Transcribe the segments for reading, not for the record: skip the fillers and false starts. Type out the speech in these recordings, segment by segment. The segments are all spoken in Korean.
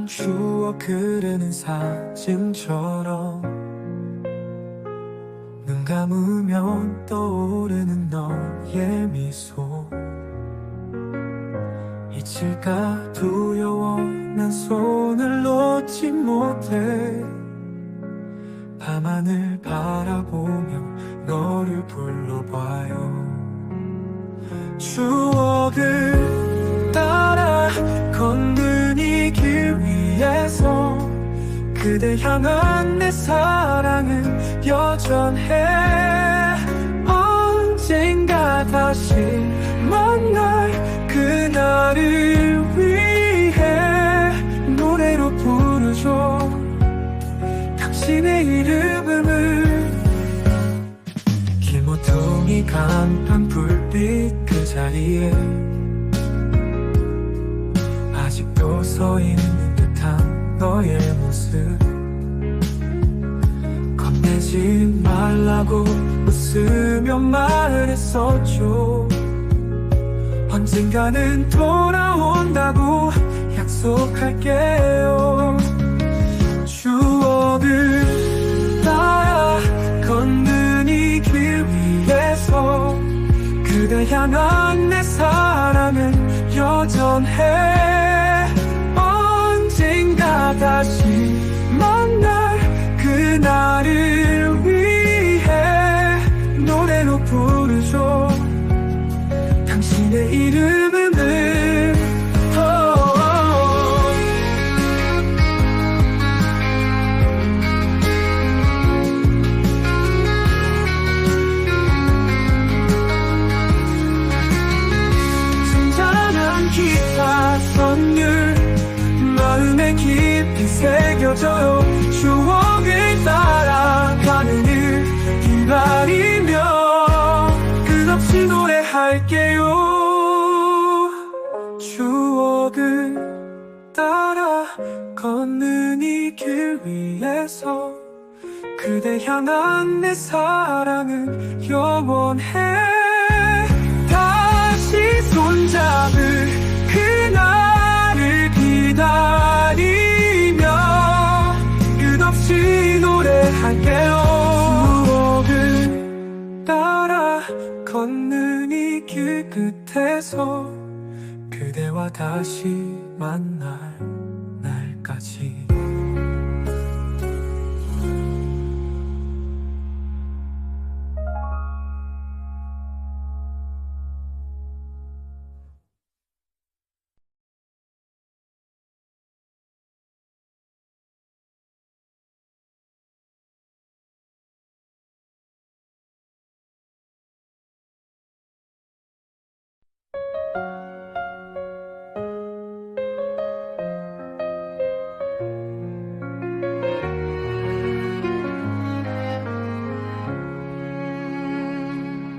추억 흐르는 사진처럼 눈 감으면 떠오르는 너의 미소. 잊힐까 두려워 난 손을 놓지 못해. 밤하늘 바라보며 너를 불러봐요. 추억을 따라 걷는 이 길 위에서 그대 향한 내 사랑은 여전해. 언젠가 다시 만날 그날을 위해 노래로 부르죠 당신의 이름을. 길모퉁이 간판 불빛 그 자리에 아직도 서 있는 듯한 너의 모습. 겁내지 말라고 웃으며 말했었죠. 언젠가는 돌아온다고 약속할게요. 추억을 따라 걷는 이 길 위에서 그대 향한 내 사랑은 여전해. 언젠가 다시 만날 그날을 위해 노래로 부르죠 당신의 이름을. 잔잔한 기타 선율 마음에 깊이 새겨져요. 추억을 따라가는 일 기다리며 끝없이 노래할게요. 추억을 따라 걷는 이 길 위에서 그대 향한 내 사랑은 영원해. 다시 손잡을 그날을 기다리며 끝없이 노래할게요. 추억을 따라 걷는 이 길 끝에서 그대와 다시 만날 날까지.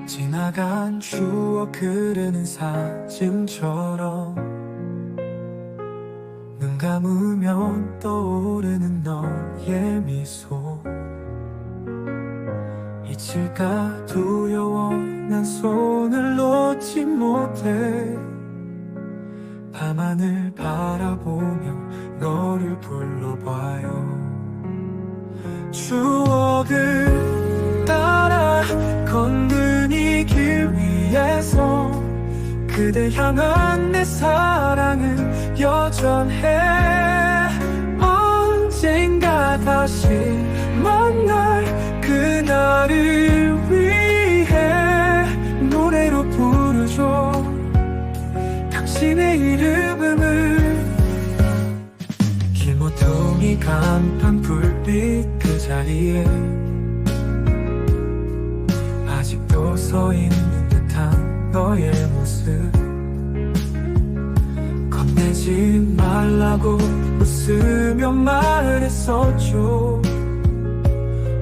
지나간 추억 흐르는 사진처럼 눈 감으면 떠오르는 너의 미소. 잊힐까 두려워 난 손을 놓지 못해. 밤하늘 바라보며 너를 불러봐요. 추억을 따라 걷는 이 길 위에서 그대 향한 내 사랑은 여전해. 언젠가 다시 만날 그날을 위해 노래로 부르죠 당신의 이름을. 길모퉁이 간판 불빛 그 자리에 아직도 서 있는 듯한 너의 모습. 겁내지 말라고 웃으며 말했었죠.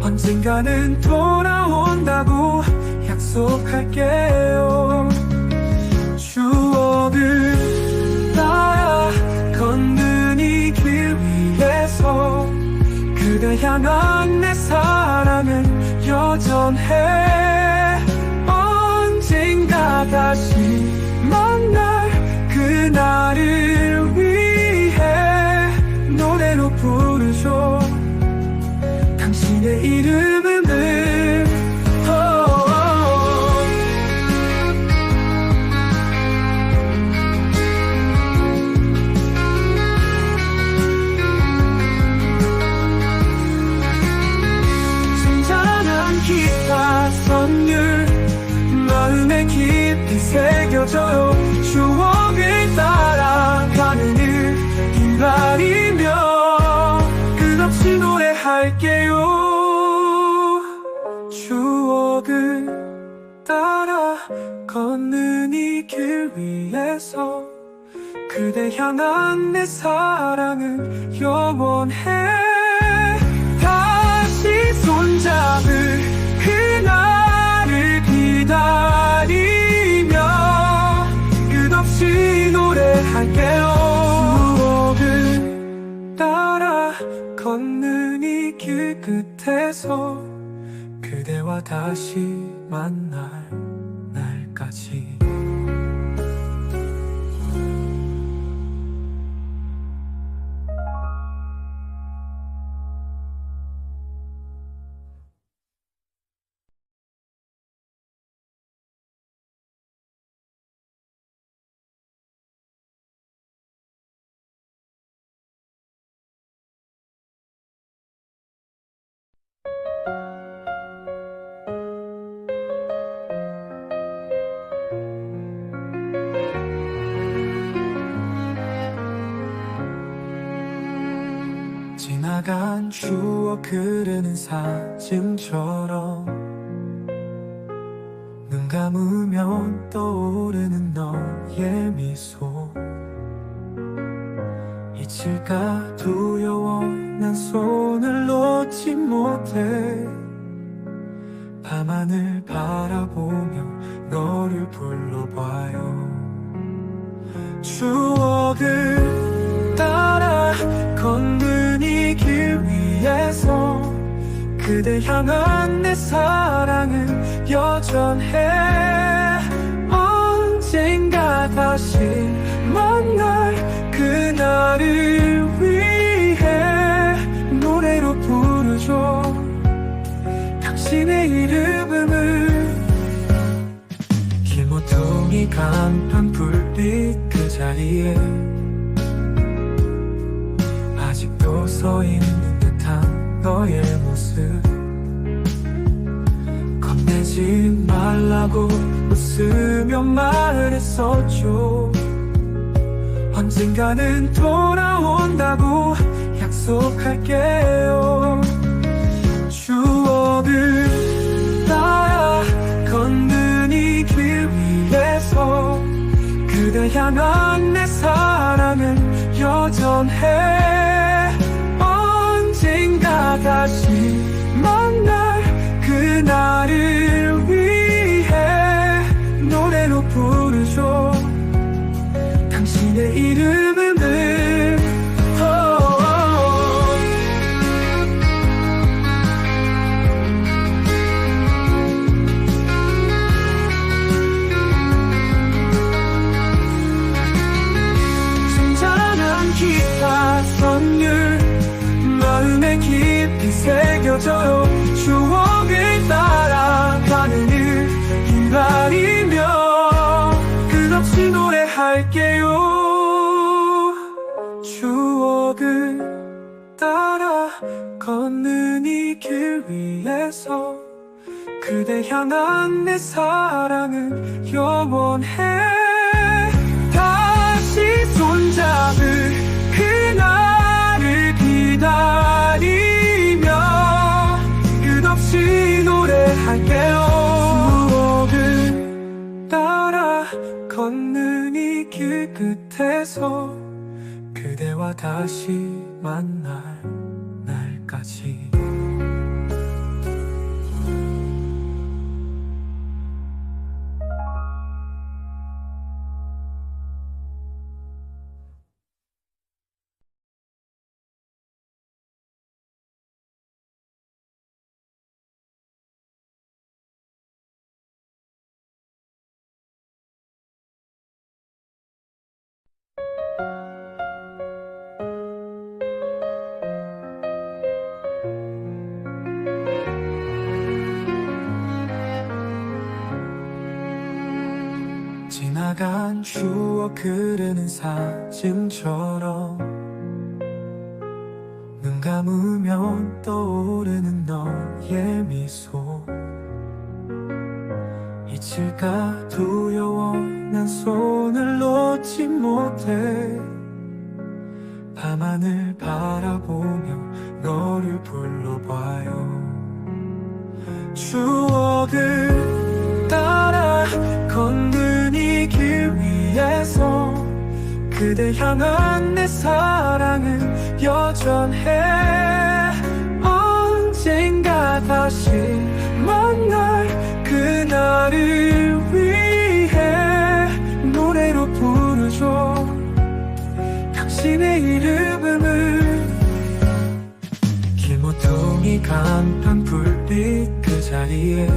언젠가는 돌아온다고 약속할게요. 추억을 따라 걷는 이 길 위에서 그대 향한 내 사랑은 여전해. 언젠가 다시 만날 그날을 위해 부르죠. 당신의 이름을 잔잔한 기타 선율 마음에 깊이 새겨져요. 추억을 따라가는 일 기다리며 끝없이 노래할게요. 추억을 따라 걷는 이 길 위에서 그대 향한 내 사랑은 영원해. 다시 손잡을 그날을 기다리며 끝없이 노래할게요. 추억을 따라 걷는 이 길 끝에서 그대와 다시 만날 날까지. 지나간 추억 흐르는 사진처럼 눈 감으면 떠오르는 너의 미소. 잊힐까 두려워 난 손을 놓지 못해. 밤하늘 바라보며 너를 불러봐요. 추억을 따라 걷는 이 길 위에서 그대 향한 내 사랑은 여전해. 언젠가 다시 만날 그날을 위해 노래로 부르죠. 당신의 이름을. 길모퉁이 간판 불빛 그 자리에 아직도 서 있는 듯한 너의 모습. 겁내지 말라고 웃으며 말했었죠. 언젠가는 돌아온다고 약속할게요. 추억을 따라 걷는 이 길 위에서 그대 향한 내 사랑은 여전해. 언젠가 다시 만날 그날을 위해 노래로 부르죠. 당신의 이름을 잔잔한 기타 선율 마음에 깊이 새겨져요. 추억을 따라가는 일 기다리며 끝없이 노래할게요. 추억을 따라 걷는 이 길 위에서 그대 향한 내 사랑은 영원해. 다시 손잡을 그날을 기다리며 끝없이 노래할게요. 추억을 따라 걷는 이 길 끝에서 그대와 다시 만날 날까지. 지나간 추억 그리는 사진처럼 눈 감으면 떠오르는 너의 미소 잊힐까 두려워 난 손을 놓지 못해 밤하늘 바라보며 너를 불러봐요 추억을 따라 걷는 이 길 위에서 그대 향한 내 사랑은 여전해 언젠가 다시 만날 그날을 위해 노래로 부르죠 당신의 이름을 길모퉁이 간판 불빛 그 자리에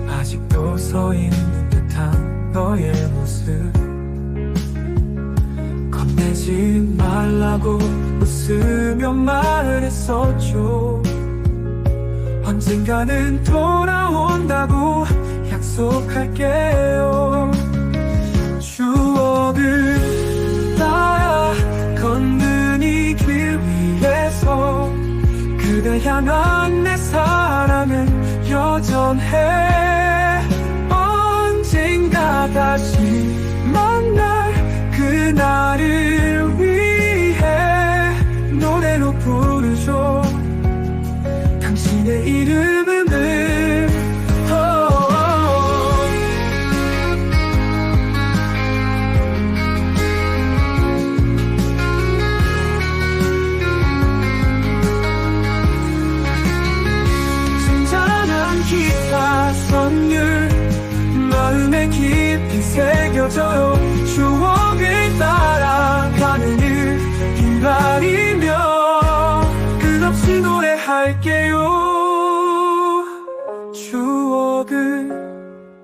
아직도 서 있는 듯한 너의 모습 겁내지 말라고 웃으며 말했었죠 언젠가는 돌아온다고 약속할게요 추억을 따라 걷는 이 길 위에서 그대 향한 내 사랑은 여전해 언젠가 다시 만날 그날을 위해 노래로 부르죠 당신의 이름을 잔잔한 기타 선율 마음에 깊이 새겨져요 추억을 따라가는 일 기다리며 끝없이 노래할게요 추억을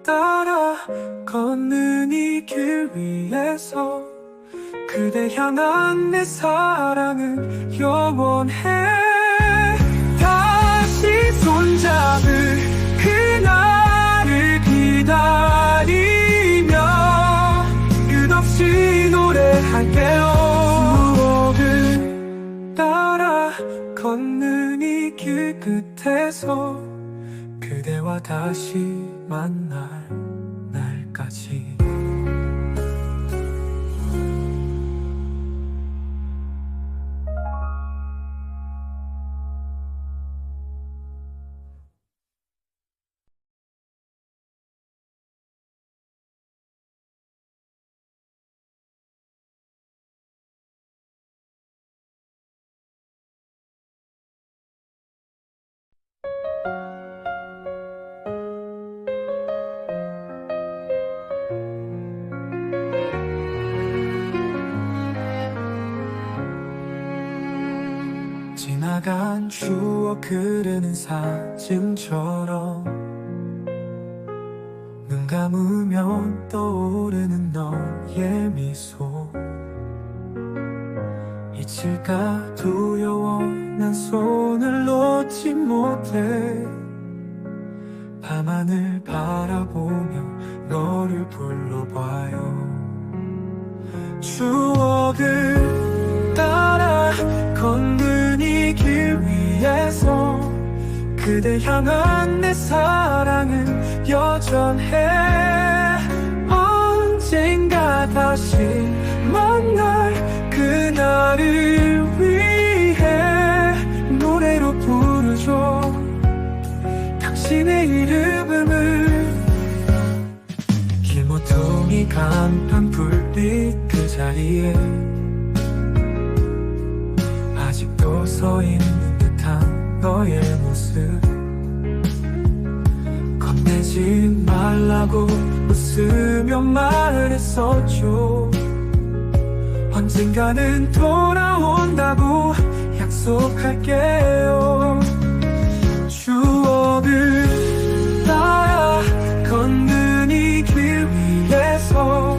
따라 걷는 이 길 위에서 그대 향한 내 사랑은 영원해 다시 손잡을 그날을 기다리며 끝없이 노래할게요 추억을 따라 걷는 이 길 끝에서 그대와 다시 만날 날까지 지나간 추억 그리는 사진처럼 눈 감으면 떠오르는 너의 미소 잊힐까 두려워 난 손을 놓지 못해 밤하늘 바라보며 너를 불러봐요 추억을 따라 걷는 이 길 위에서 그대 향한 내 사랑은 여전해 언젠가 다시 만날 그날을 위해 노래로 부르죠 당신의 이름을 길모퉁이 간판 불빛 그 자리에 아직도 서 있는 듯한 너의 모습 겁내지 말라고 웃으며 말했었죠 언젠가는 돌아온다고 약속할게요 추억을 따라 걷는 이 길 위에서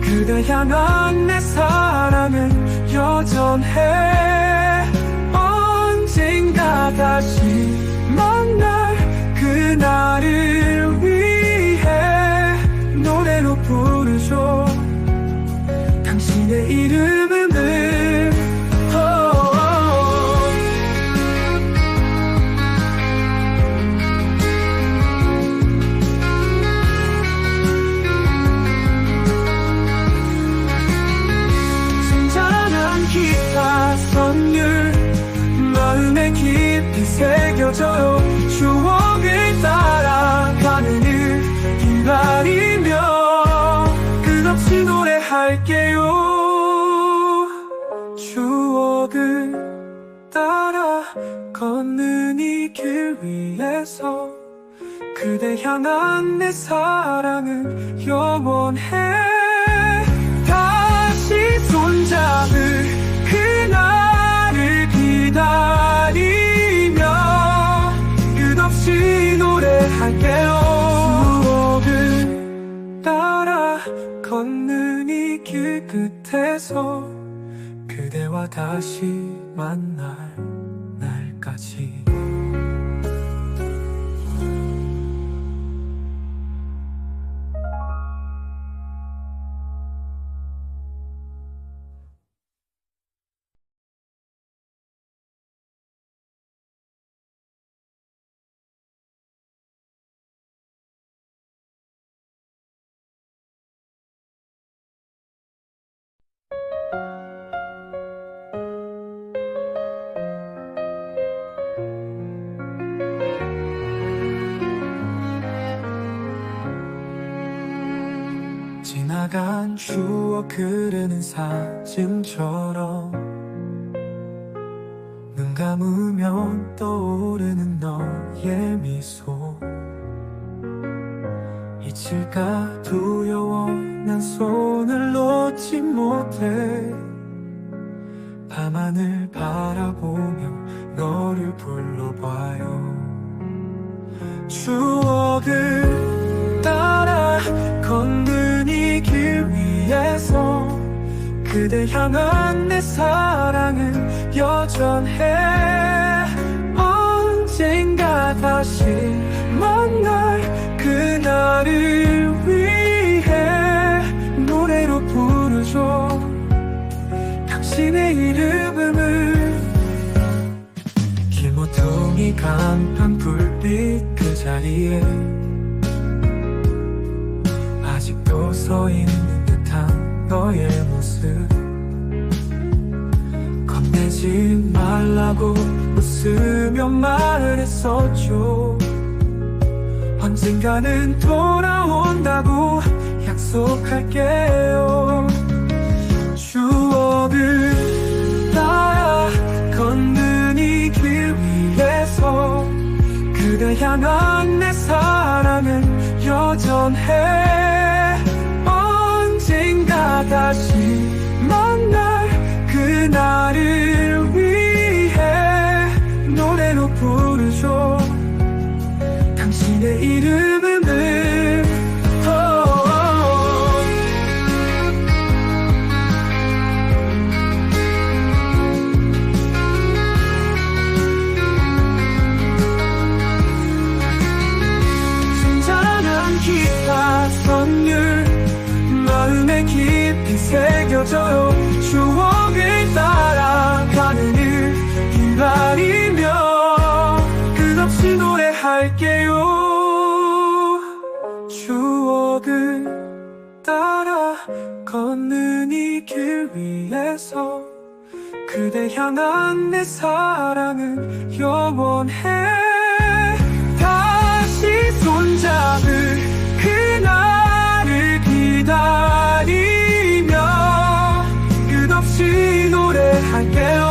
그대 향한 내 사랑은 여전해 언젠가 다시 만날 그날을 위해 이 길 위에서 그대 향한 내 사랑은 영원해. 다시 손잡을 그날을 기다리며 끝없이 노래할게요. 추억을 따라 걷는 이 길 끝에서 그대와 다시 만날 날까지. 지나간 추억 흐르는 사진처럼 눈 감으면 떠오르는 너의 미소. 잊힐까 두려워 난 손을 놓지 못해. 밤하늘 바라보며 너를 불러봐요. 추억을 따라 걷는 이 길 위에서 그대 향한 내 사랑은 여전해. 언젠가 다시 만날 그날을 위해 노래로 부르죠 당신의 이름을. 길모퉁이 간판 불빛 그 자리에 아직도 서 있는 듯한 너의 모습. 겁내지 말라고 웃으며 말했었죠. 언젠가는 돌아온다고 약속할게요. 추억을 따라 걷는 이 길 위에서 그대 향한 내 사랑은 여전해. 언젠가 다시 만날 그날을 위해 노래로 부르죠 당신의 이름을. 잔잔한 기타 선율 마음에 깊이 새겨져요. 추억을 따라가는 일 기다리며 끝없이 노래할게요. 추억을 따라 걷는 이 길 위에서 그대 향한 내 사랑은 영원해. 다시 손잡을 그날을 기다리며 끝없이 노래할게요.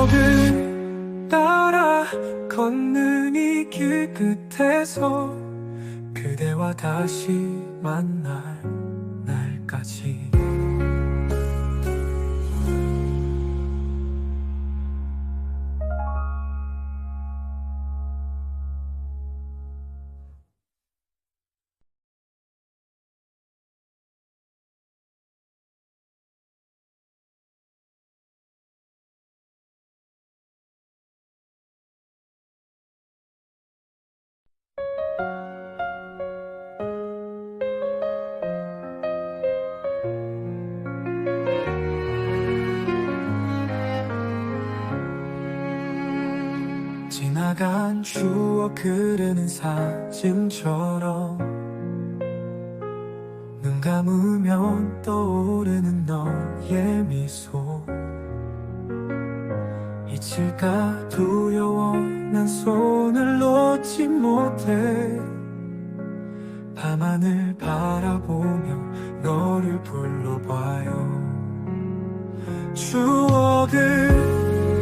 추억을 따라 걷는 이 길 끝에서 그대와 다시 만날 날까지. 지나간 추억 흐르는 사진처럼 눈 감으면 떠오르는 너의 미소. 잊힐까 두려워 난 손을 놓지 못해. 밤하늘 바라보며 너를 불러봐요. 추억을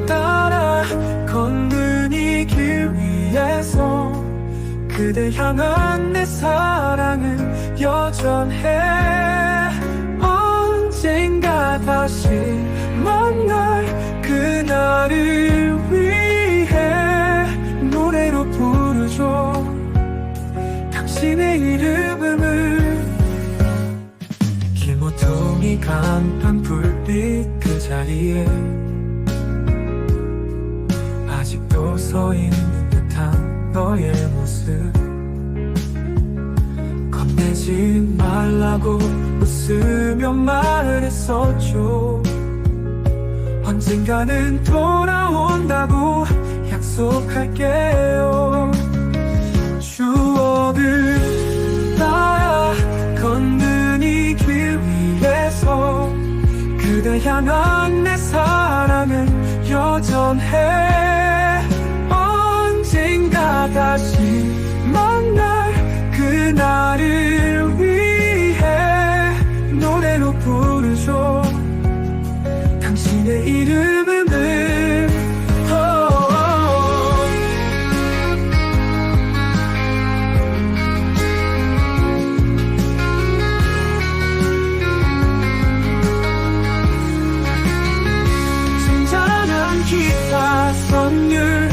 따라 걷는 이 길 위해서 그대 향한 내 사랑은 여전해. 언젠가 다시 만날 그날을 위해 노래로 부르죠 당신의 이름을. 길모퉁이 간판 불빛 그 자리에 아직도 서 있는 듯한 너의 모습. 겁내지 말라고 웃으며 말했었죠. 언젠가는 돌아온다고 약속할게요. 추억을 따라 걷는 이 길 위에서 그대 향한 내 사랑은 여전해. 언젠가 다시 만날 그날을 위해 노래로 부르죠 당신의 이름을. 잔잔한 기타 선율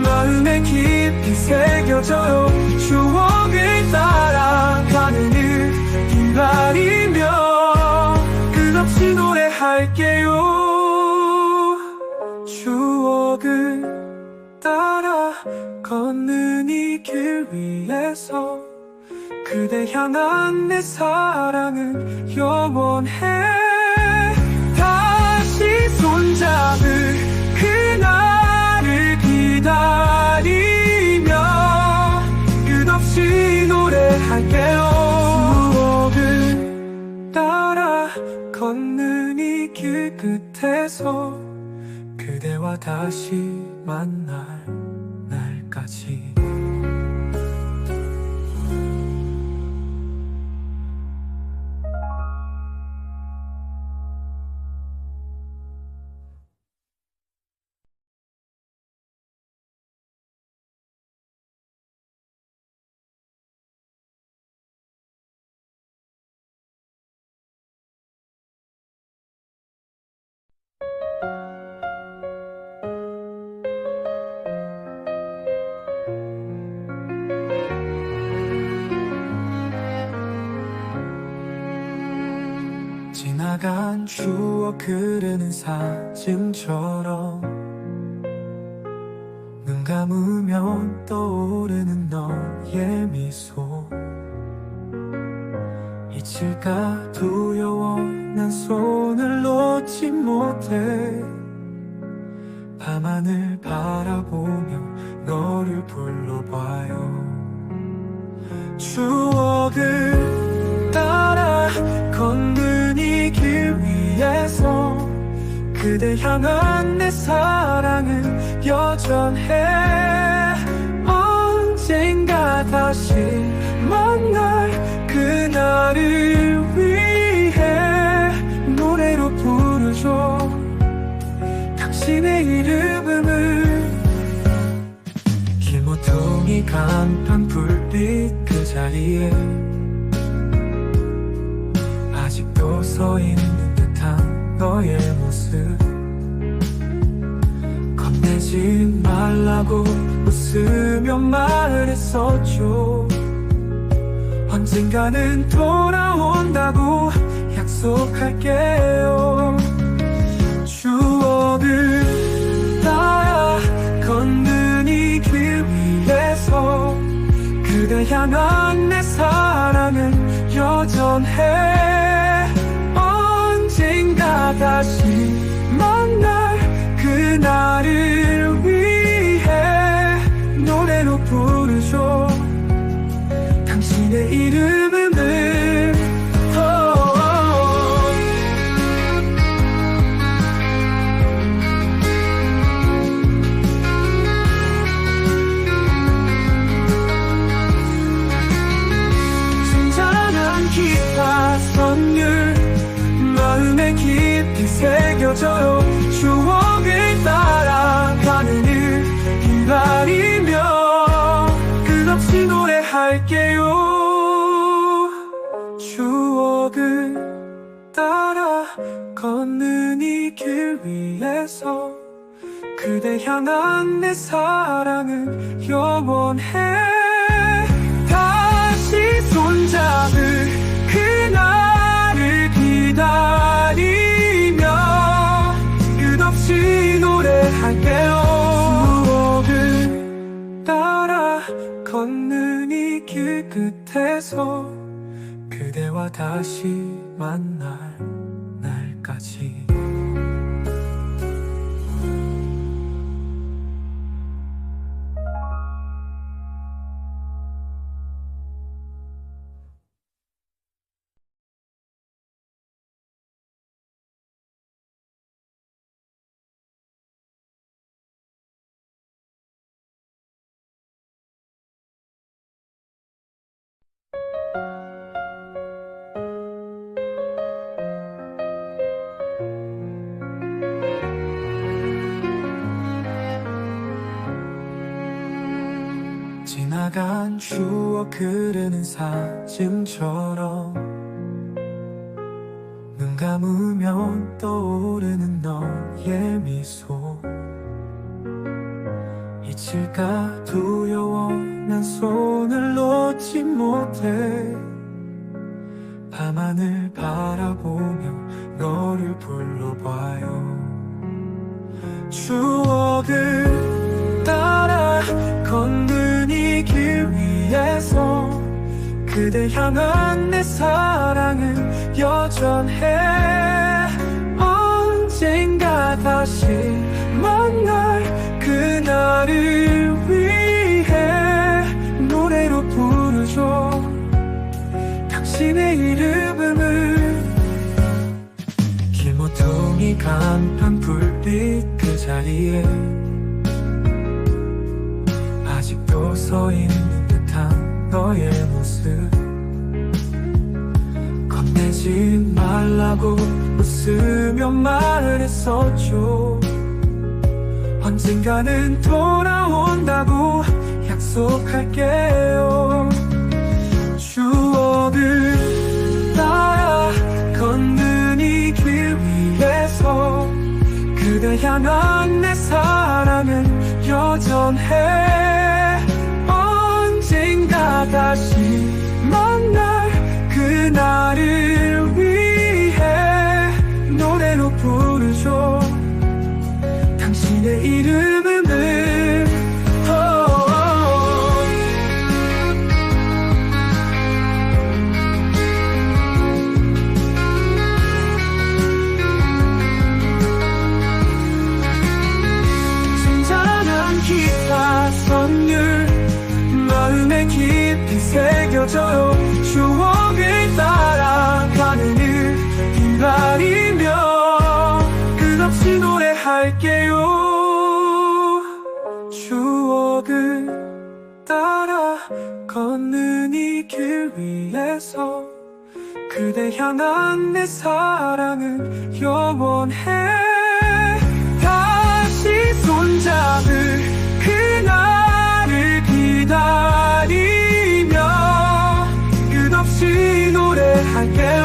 마음에 깊이 새겨져요. 추억을 따라가는 일 기다리며 끝없이 노래할게요. 추억을 따라 걷는 이 길 위에서 그대 향한 내 사랑은 영원해. 다시 손잡을 그날을 기다리며 끝없이 노래할게요. 추억을 따라 걷는 이 길 끝에서 그대와 다시 만날 날까지. 지나간 추억 그리는 사진처럼 눈 감으면 떠오르는 너의 미소. 잊힐까 두려워 난 손을 놓지 못해. 밤하늘 바라보며 너를 불러봐요. 추억을 따라 걷는 이 길 위에서 그대 향한 내 사랑은 여전해. 언젠가 다시 만날 그날을 위해 노래로 부르죠 당신의 이름을. 길모퉁이 간판 불빛 그 자리에 아직도 서 있는 듯한 너의 모습. 겁내지 말라고 웃으며 말했었죠. 언젠가는 돌아온다고 약속할게요. 추억을 따라 걷는 이 길 위에서 그대 향한 내 사랑은 여전해. 언젠가 다시 만날 그날을 위해 노래로 부르죠 당신의 이름을. 잔잔한 기타 위해서 그대 향한 내 사랑은 영원해. 다시 손잡을 그날을 기다리며 끝없이 노래할게요. 추억을 따라 걷는 이 길 끝에서 그대와 다시 만날 날까지. 지나간 추억 흐르는 사진처럼 눈 감으면 떠오르는 너의 미소. 잊힐까 두려워 난 손을 놓지 못해. 밤하늘 바라보며 너를 불러봐요. 추억을 따라 걷는 이 길 위에서 그대 향한 내 사랑은 여전해. 언젠가 다시 만날 그날을 위해 노래로 부르죠 당신의 이름을. 길모퉁이 간판 불빛 그 자리에 아직도 서 있는 듯한 너의 모습. 겁내지 말라고 웃으며 말했었죠. 언젠가는 돌아온다고 약속할게요. 추억을 따라 걷는 이 길 위에서 그대 향한 내 사랑은 여전해. 언젠가 다시 만날 그날을 위해 노래로 부르죠 당신의 이름을. 잔잔한 기타 선율 마음에 깊이 새겨져요. 추억을 따라가는 일 기다리며 끝없이 노래할게요. 추억을 따라 걷는 이 길 위에서 그대 향한 내 사랑은 영원해. 다시 손잡을 그날을 기다리며 끝없이 노래할게요.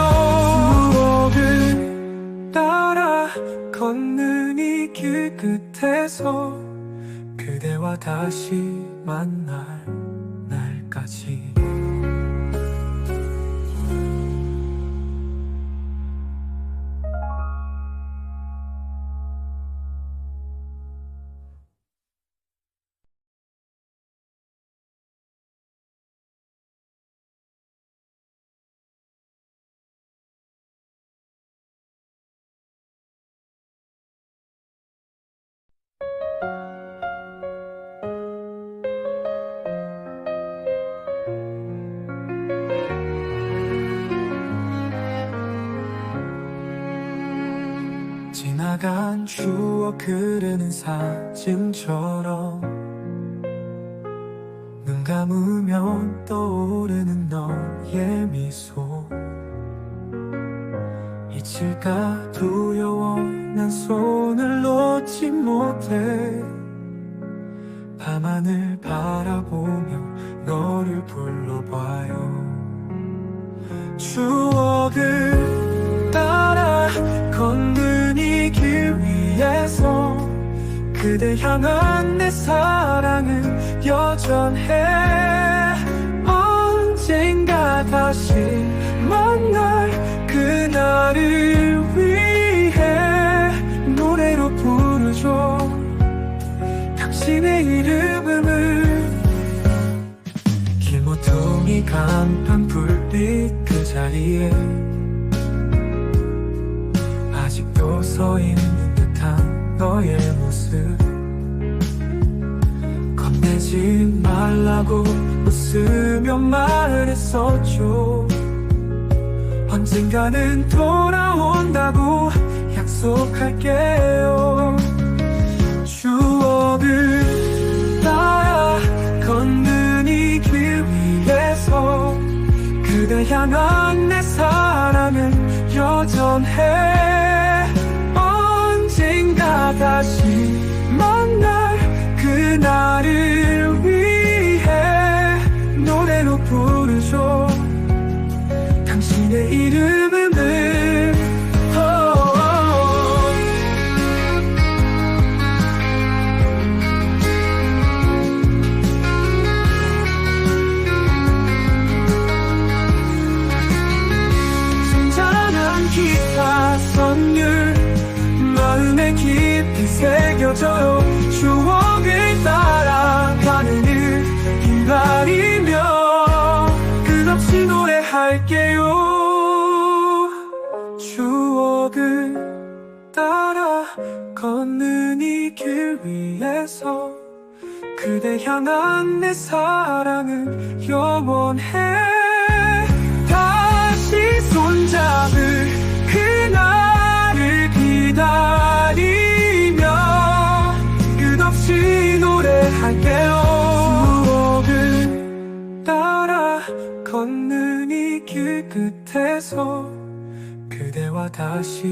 추억을 따라 걷는 이 길 끝에서 그대와 다시 만날 날까지. 지나간 추억 흐르는 사진처럼 눈 감으면 떠오르는 너의 미소. 잊힐까 두려워 난 손을 놓지 못해. 밤하늘 바라보며 너를 불러봐요. 추억을 따라 걷는 이 길 위에서 그대 향한 내 사랑은 여전해. 언젠가 다시 만날 그날을 위해 노래로 부르죠 당신의 이름을. 길모퉁이 간판 불빛 그 자리에 아직도 서 있는 듯한 너의 모습. 겁내지 말라고 웃으며 말했었죠. 언젠가는 돌아온다고 약속할게요. 추억을 따라 걷는 이 길 위에서 그대 향한 내 사랑은 여전해. 언젠가 다시 만날 그날을 위해 노래로 부르죠 당신의 이름을. 잔잔한 기타 선율 마음에 깊이 새겨져요. 추억을 따라가는 일 기다리며 끝없이 노래할게요. 추억을 따라 걷는 이 길 위에서 그대 향한 내 사랑은 영원해. 다시 손잡을 그날을 기다리며 끝없이 노래할게요. 추억을 따라 걷는 이 길 끝에서 그대와 다시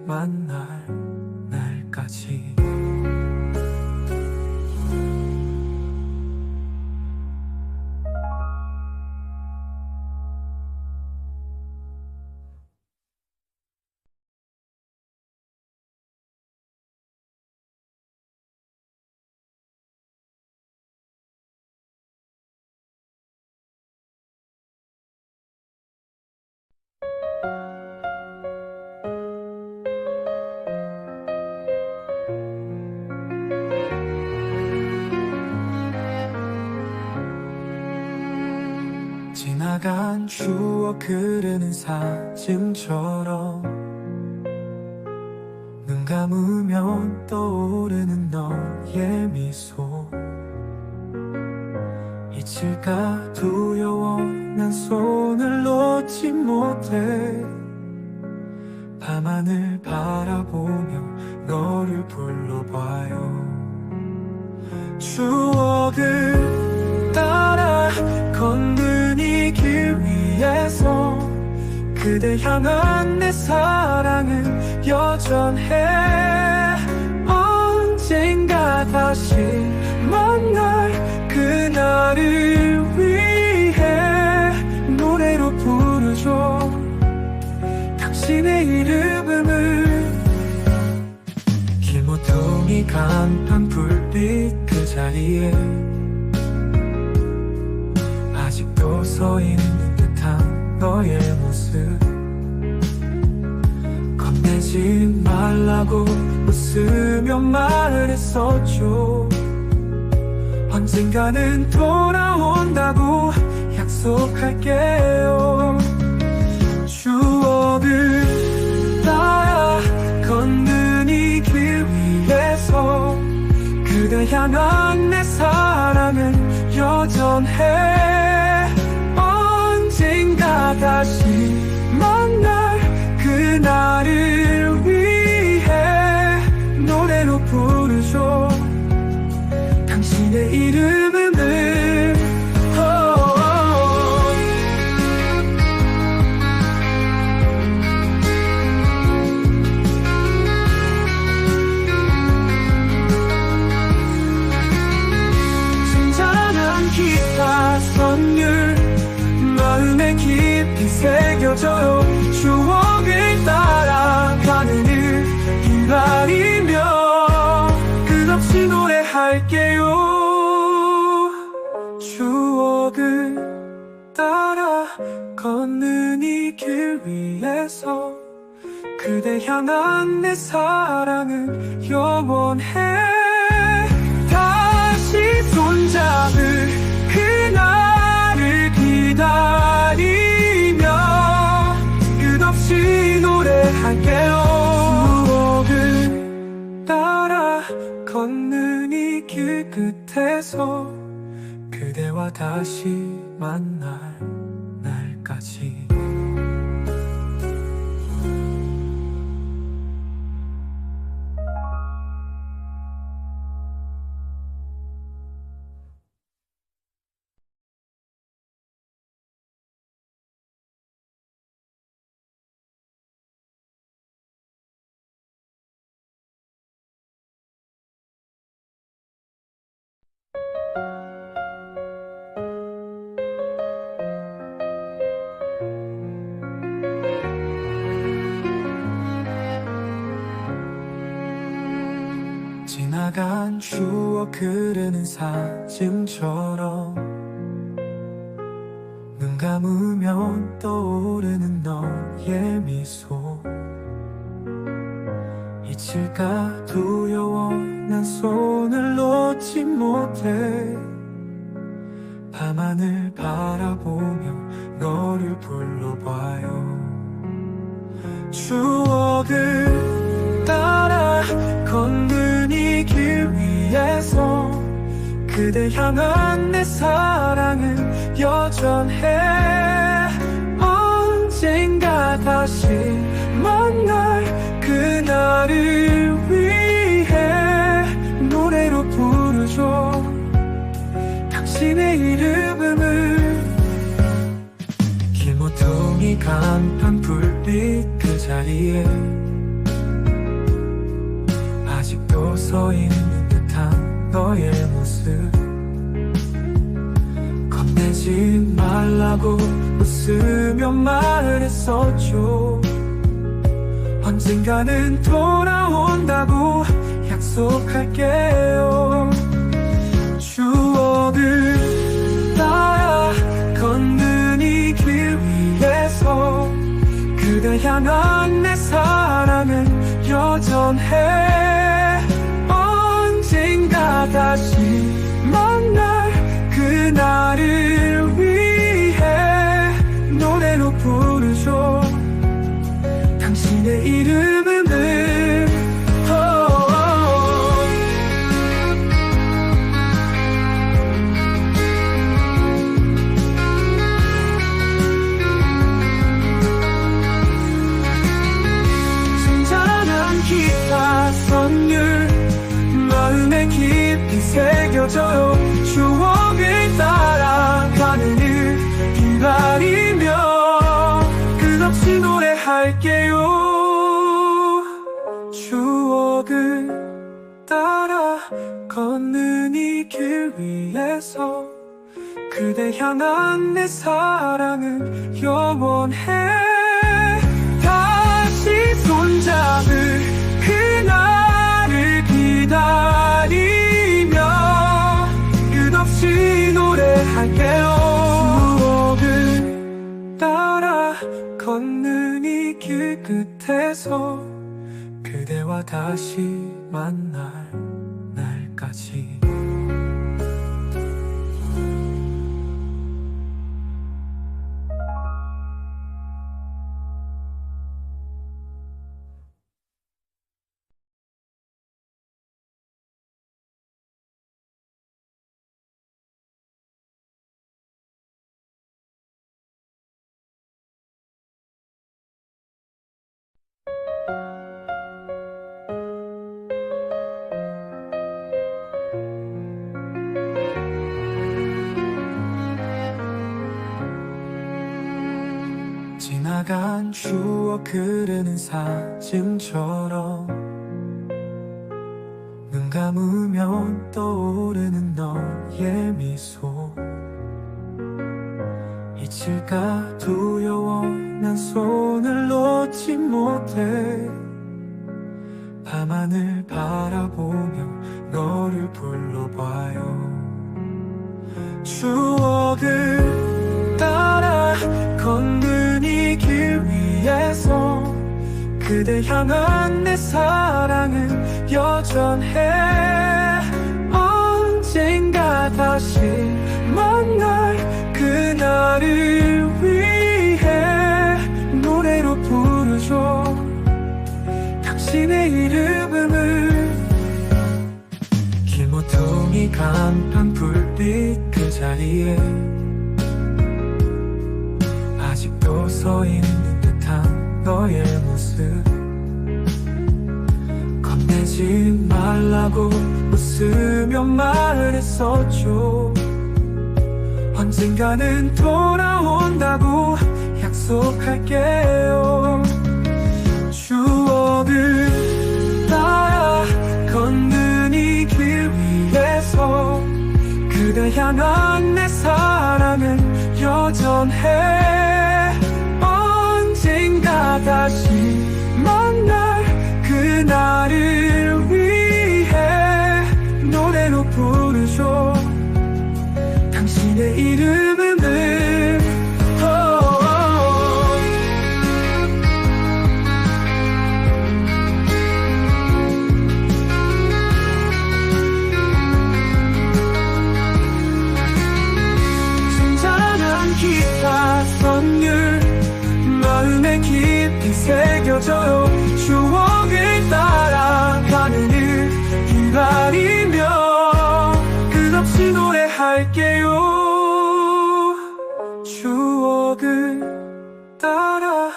만날 날까지. 지나간 추억 흐르는 사진처럼 눈 감으면 떠오르는 너의 미소. 잊힐까 두려워 난 손을 놓지 못해. 밤하늘 바라보며 너를 불러봐요. 추억을 따라 걷는 이 길 위에서 그대 향한 내 사랑은 여전해. 언젠가 다시 만날 그날을 위해 노래로 부르죠 당신의 이름을. 길모퉁이 간판 불빛 그 자리에 아직도 서 있는 듯한 너의 모습. 겁내지 말라고 웃으며 말했었죠. 언젠가는 돌아온다고 약속할게요. 추억을 따라 걷는 이 길 위에서 그대 향한 내 사랑은 여전해. 언젠가 다시 만날 그날을 위해 노래로 부르죠 당신의 이름을. 잔잔한 기타 선율 마음에 깊이 새겨져요. 추억을 따라가는 일 기다리며 끝없이 할게요. 추억을 따라 걷는 이 길 위에서 그대 향한 내 사랑은 영원해. 다시 손잡을 그날을 기다리며 끝없이 노래할게요. 추억을 따라 걷는 이 길 끝에서 그대와 다시 만날 날까지. 지나간 추억 흐르는 사진처럼 눈 감으면 떠오르는 너의 미소. 잊힐까 두려워 난 손을 놓지 못해. 밤하늘 바라보며 너를 불러봐요. 추억을 따라 걷는 이 길 위에서 그대 향한 내 사랑은 여전해. 언젠가 다시 만날 그날을 위해 노래로 부르죠 당신의 이름을. 길모퉁이 간판 불빛 그 자리에 아직도 서 있는 듯한 너의 모습. 겁내지 말라고 웃으며 말했었죠. 언젠가는 돌아온다고 약속할게요. 추억을 따라 걷는 이 길 위에서 그대 향한 내 사랑은 여전해. 언젠가 다시 만날 그날을 위해 노래로 부르죠 당신의 이름을. 잔잔한 기타 선율 마음에 깊이 새겨져요. 추억을 따라가는 일 기다리며 끝없이 노래할게요. 추억을 따라 걷는 이 길 위에서 그대 향한 내 사랑은 영원해. 다시 손잡을 그날을 기다리며 끝없이 노래할게요. 추억을 따라 걷는 이 길 끝에서 그대와 다시 만날 날까지. 지나간 추억 흐르는 사진처럼 눈 감으면 떠오르는 너의 미소. 잊힐까 두려워 난 손을 놓지 못해. 밤하늘 바라보며 너를 불러 추억을 따라 걷는 이 길 위에서 그대 향한 내 사랑은 여전해. 언젠가 다시 만날 그날을 위해 노래로 부르죠 당신의 이름을. 길모퉁이 간판 불빛 그 자리에 아직도 서 있는 듯한 너의 모습. 겁내지 말라고 웃으며 말했었죠. 언젠가는 돌아온다고 약속할게요. 추억을 따라 걷는 이 길 위에서 그대 향한 내 사랑은 여전해. 언젠가 다시 만날 그날을 위해 노래로 부르죠 당신의 이름을. 잔잔한 기타 선율 마음에 깊이 새겨져요. 추억을 따라가는 일 기다리며 끝없이 노래할게요. 추억을 따라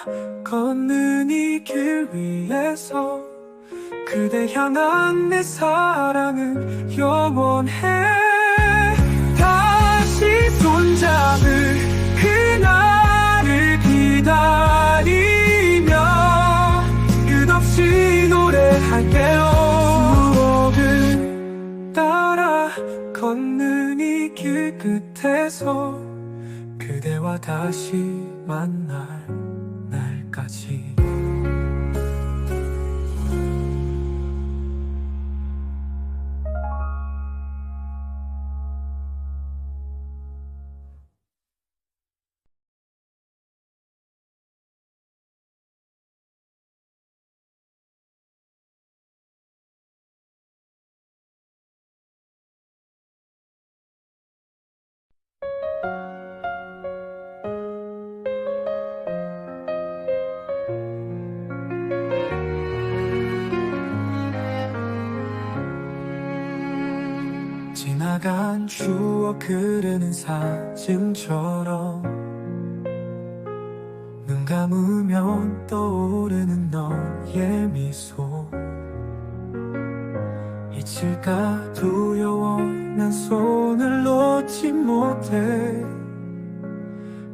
걷는 이 길 위에서 그대 향한 내 사랑은 영원해. 다시 손잡을 그날을 기다리며 끝없이 노래할게요. 추억을 따라 걷는 이 길 끝에서 그대와 다시 만날 날까지. 지나간 추억 흐르는 사진처럼 눈 감으면 떠오르는 너의 미소. 잊힐까 두려워 난 손을 놓지 못해.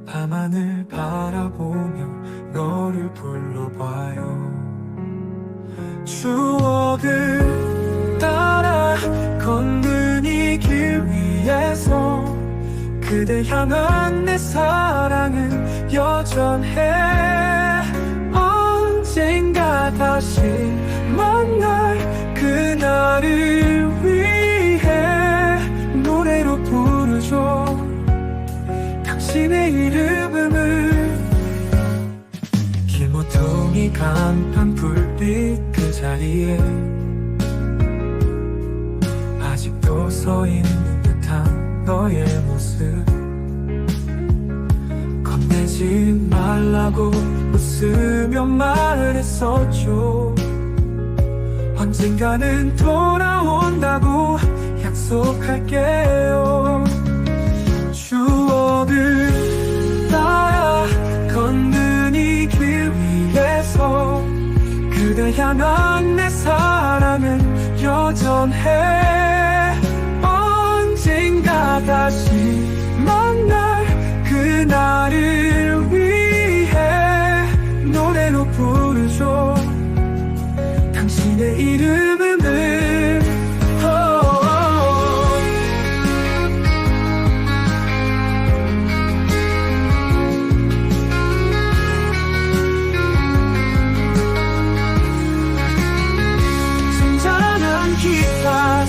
밤하늘 바라보며 너를 불러봐요. 추억을 따라 걷는 이 길 위에서 그대 향한 내 사랑은 여전해. 언젠가 다시 만날 그날을 위해 노래로 부르죠 당신의 이름을. 길모퉁이 간판 불빛 그 자리에 아직도 서 있는 듯한 너의 모습. 겁내지 말라고 웃으며 말했었죠. 언젠가는 돌아온다고 약속할게요. 추억을 따라 걷는 이 길 위에서 그대 향한 내 사랑은 여전해. 언젠가 다시 만날 그날을 위해 노래로 부르죠 당신의 이름을. 잔잔한 기타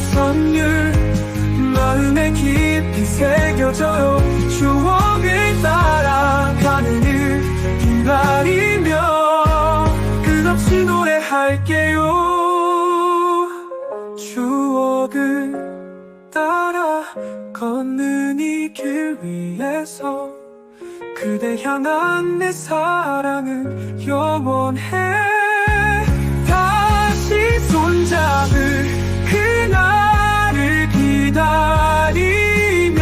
새겨져요. 추억을 따라가는 일 기다리며 끝없이 노래할게요. 추억을 따라 걷는 이 길 위에서 그대 향한 내 사랑은 영원해. 다시 손잡을 그날을 기다리며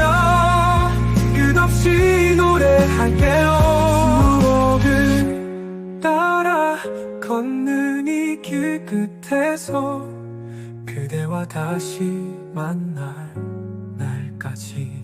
끝없이 노래할게요. 추억을 따라 걷는 이 길 끝에서 그대와 다시 만날 날까지.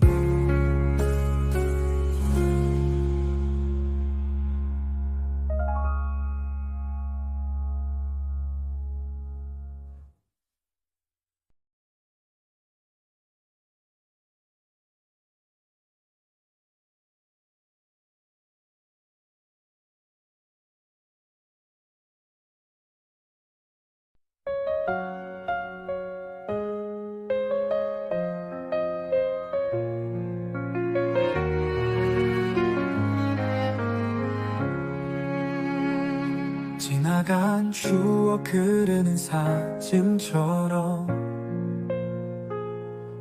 지나간 추억 흐르는 사진처럼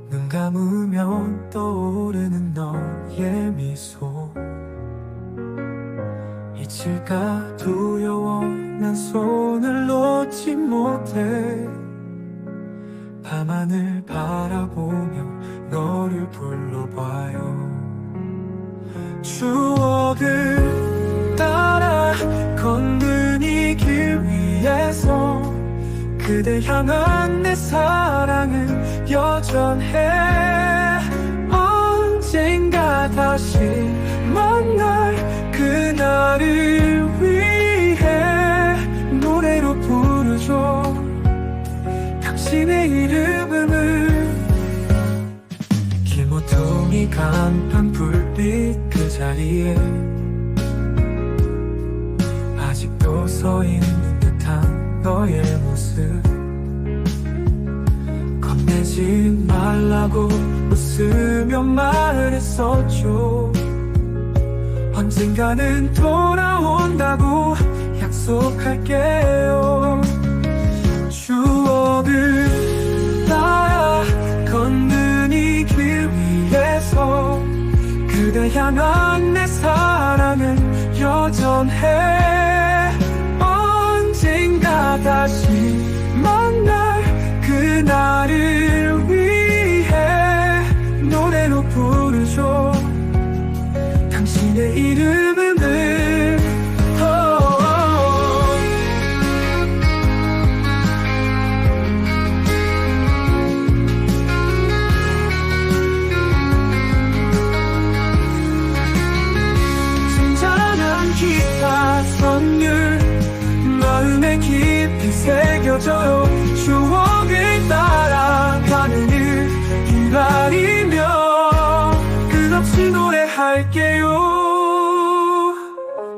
눈 감으면 떠오르는 너의 미소. 잊힐까 두려워 난 손을 놓지 못해. 밤하늘 바라보며 너를 불러봐요. 추억을 따라 걷는 이 길 위에서 그대 향한 내 사랑은 여전해. 언젠가 다시 만날 그날을 위해 노래로 부르죠. 당신의 이름을. 길모퉁이 간판 불빛 그 자리에 아직도 서 있는 듯한 너의 모습. 겁내지 말라고 웃으며 말했었죠. 언젠가는 돌아온다고 약속할게요. 추억을 따라 걷는 이 길 위에서 그대 향한 내 사랑은 여전해. 언젠가 다시 만날 그날을 위해 노래로 부르죠. 당신의 이름을. 기타 선율 마음에 깊이 새겨져요. 추억을 따라가는 일 기다리며 끝없이 노래할게요.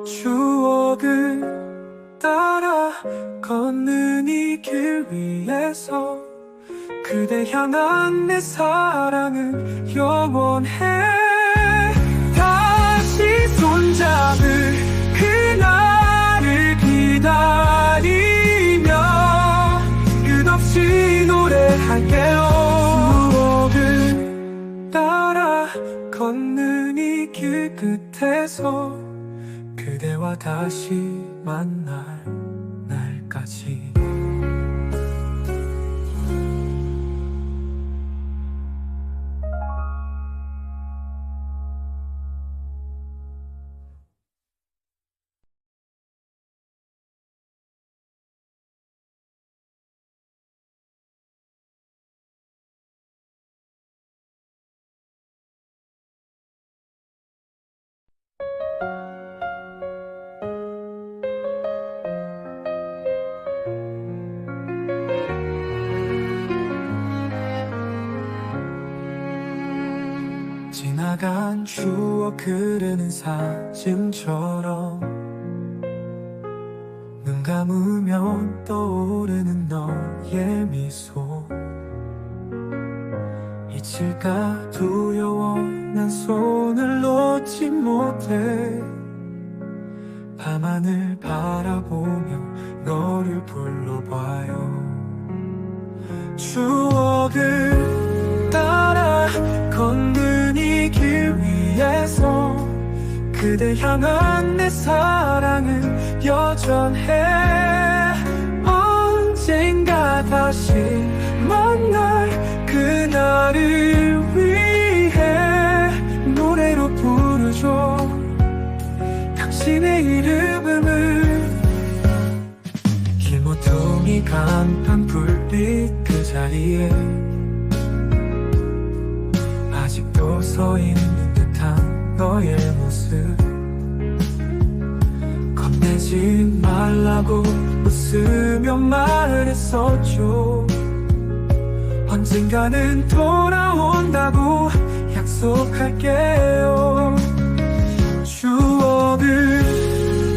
추억을 따라 걷는 이 길 위에서 그대 향한 내 사랑은 영원해. 다시 손잡을 그날을 기다리며 끝없이 노래할게요. 추억을 따라 걷는 이 길 끝에서 그대와 다시 만날 날까지. 지나간 추억 흐르는 사진처럼 눈 감으면 떠오르는 너의 미소. 잊힐까 두려워 난 손을 놓지 못해 밤하늘 바라보며 너를 불러봐요. 추억을 따라 걷는 이 길 위에서 그대 향한 내 사랑은 여전해. 언젠가 다시 만날 그날을 위해 노래로 부르죠 당신의 이름을. 길모퉁이 간판 불빛 그 자리에 아직도 서 있는 듯한 너의 모습. 겁내지 말라고 웃으며 말했었죠. 언젠가는 돌아온다고 약속할게요. 추억을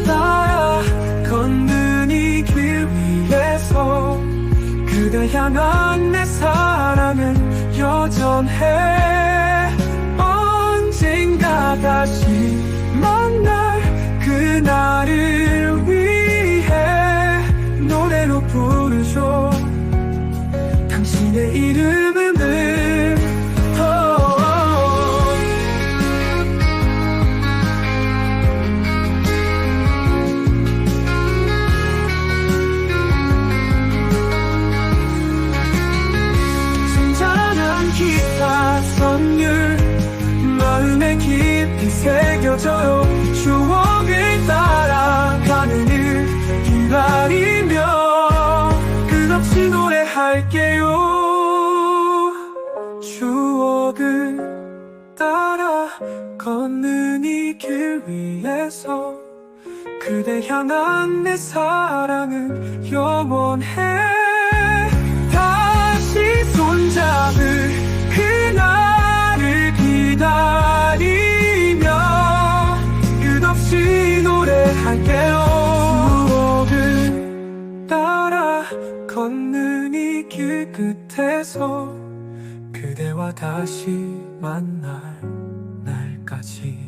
따라 걷는 이 길 위에서 그대 향한 내 사랑은 여전해. 언젠가 다시 만날 그날을 위해 노래로 부르죠 당신의 이름을. 잔잔한 기타 선율 마음에 깊이 새겨져요. 추억을 따라가는 일 기다리며 끝없이 노래할게요. 추억을 따라 걷는 이 길 위에서 그대 향한 내 사랑은 영원해. 다시 손잡을 그날을 기다리며 끝없이 노래할게요. 추억을 따라 걷는 이 길 끝에서 그대와 다시 만날 날까지.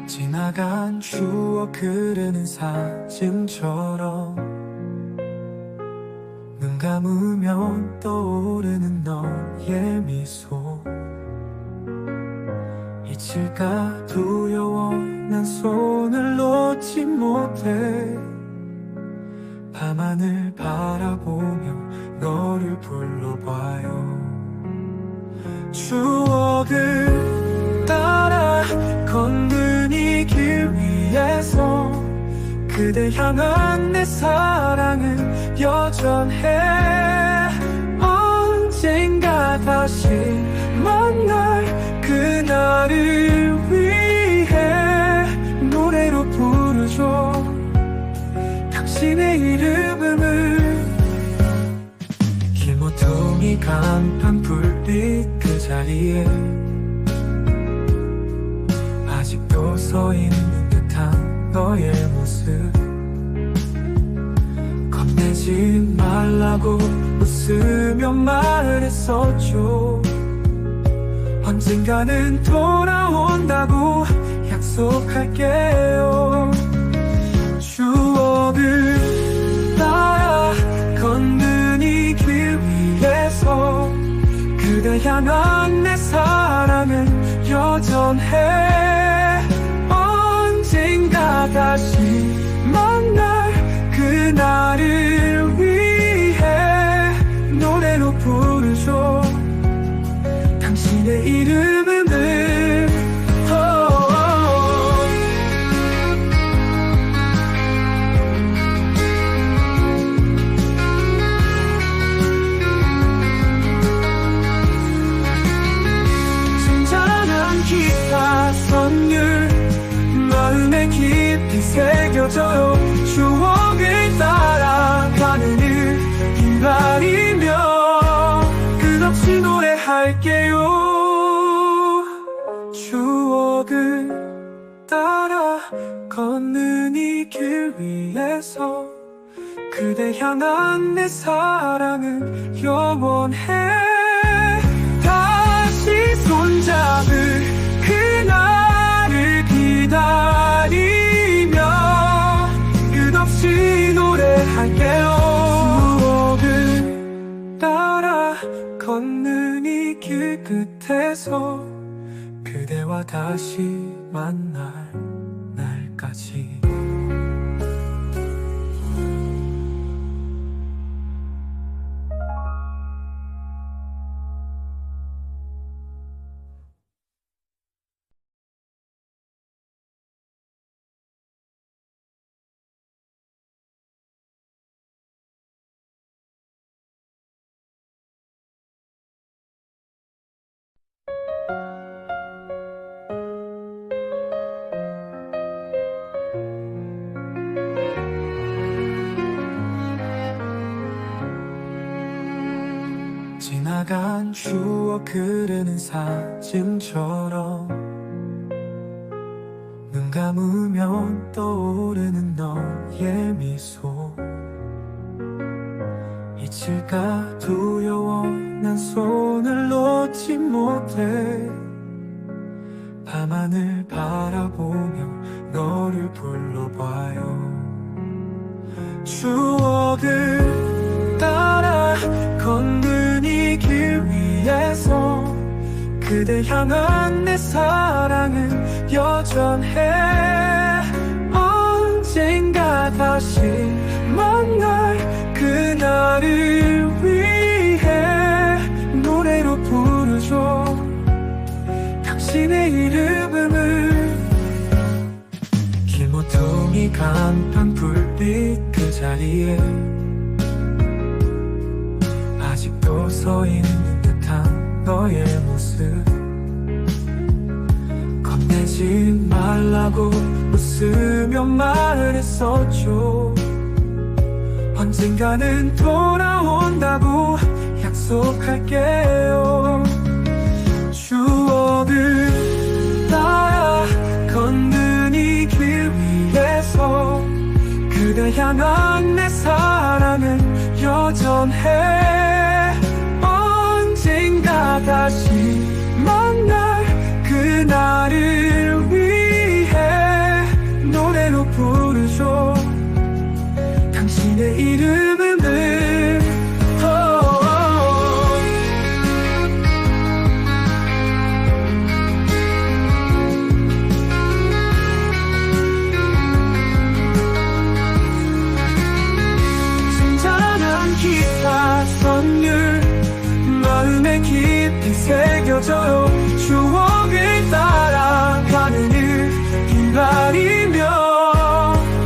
지나간 추억 그리는 사진처럼 눈 감으면 떠오르는 너의 미소. 잊힐까 두려워 난 손을 놓지 못해 밤하늘 바라보며 너를 불러봐요. 추억을 따라 걷는 이 길 위에서 그대 향한 내 사랑은 여전해. 언젠가 다시 만날 그날을 위해 노래로 부르죠 당신의 이름을. 길모퉁이 간판 불빛 그 자리에 아직도 서 있는 듯한 너의 모습. 겁내지 말라고 웃으며 말했었죠. 언젠가는 돌아온다고 약속할게요. 추억을 따라 걷는 이 길 위에서 그대 향한 내 사랑은 여전해. 언젠가 다시 만날 그날을 위해 노래로 부르죠 당신의 이름을. 새겨져요. 추억을 따라가는 일 기다리며 끝없이 노래할게요. 추억을 따라 걷는 이 길 위에서 그대 향한 내 사랑은 영원해. 다시 손잡을 그날을 기다리며 끝없이 노래할게요. 추억을 따라 걷는 이 길 끝에서 그대와 다시 만날 날까지. 지나간 추억 흐르는 사진처럼 눈 감으면 떠오르는 너의 미소. 잊힐까 두려워 난 손을 놓지 못해. 밤하늘 바라보며 너를 불러봐요. 추억을 따라 걷는 이 길 위에서 그대 향한 내 사랑은 여전해. 언젠가 다시 만날 그날을 위해 노래로 부르죠. 당신의 이름을. 길모퉁이 간판 불빛 그 자리에 아직도 서 있는 듯한 너의 모습. 겁내지 말라고 웃으며 말했었죠. 언젠가는 돌아온다고 약속할게요. 추억을 따라 걷는 이 길 위에서 그대 향한 내 사랑은 여전해. 언젠가 다시 만날 그날을 위해 노래로 부르죠. 당신의 이름을 기타 선율 마음에 깊이 새겨져요. 추억을 따라가는 일 기다리며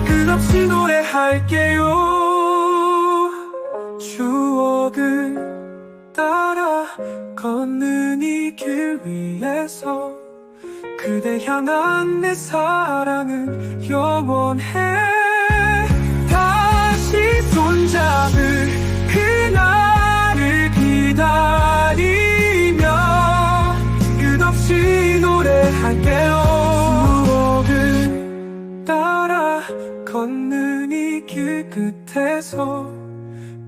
끝없이 노래할게요. 추억을 따라 걷는 이 길 위에서 그대 향한 내 사랑은 영원해. 다시 손잡을 그날을 기다리며 끝없이 노래할게요. 추억을 따라 걷는 이 길 끝에서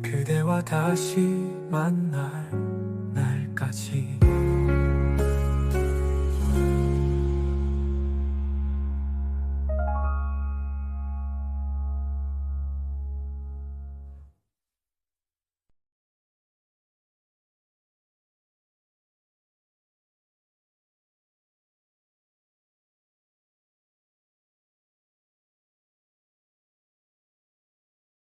그대와 다시 만날 날까지.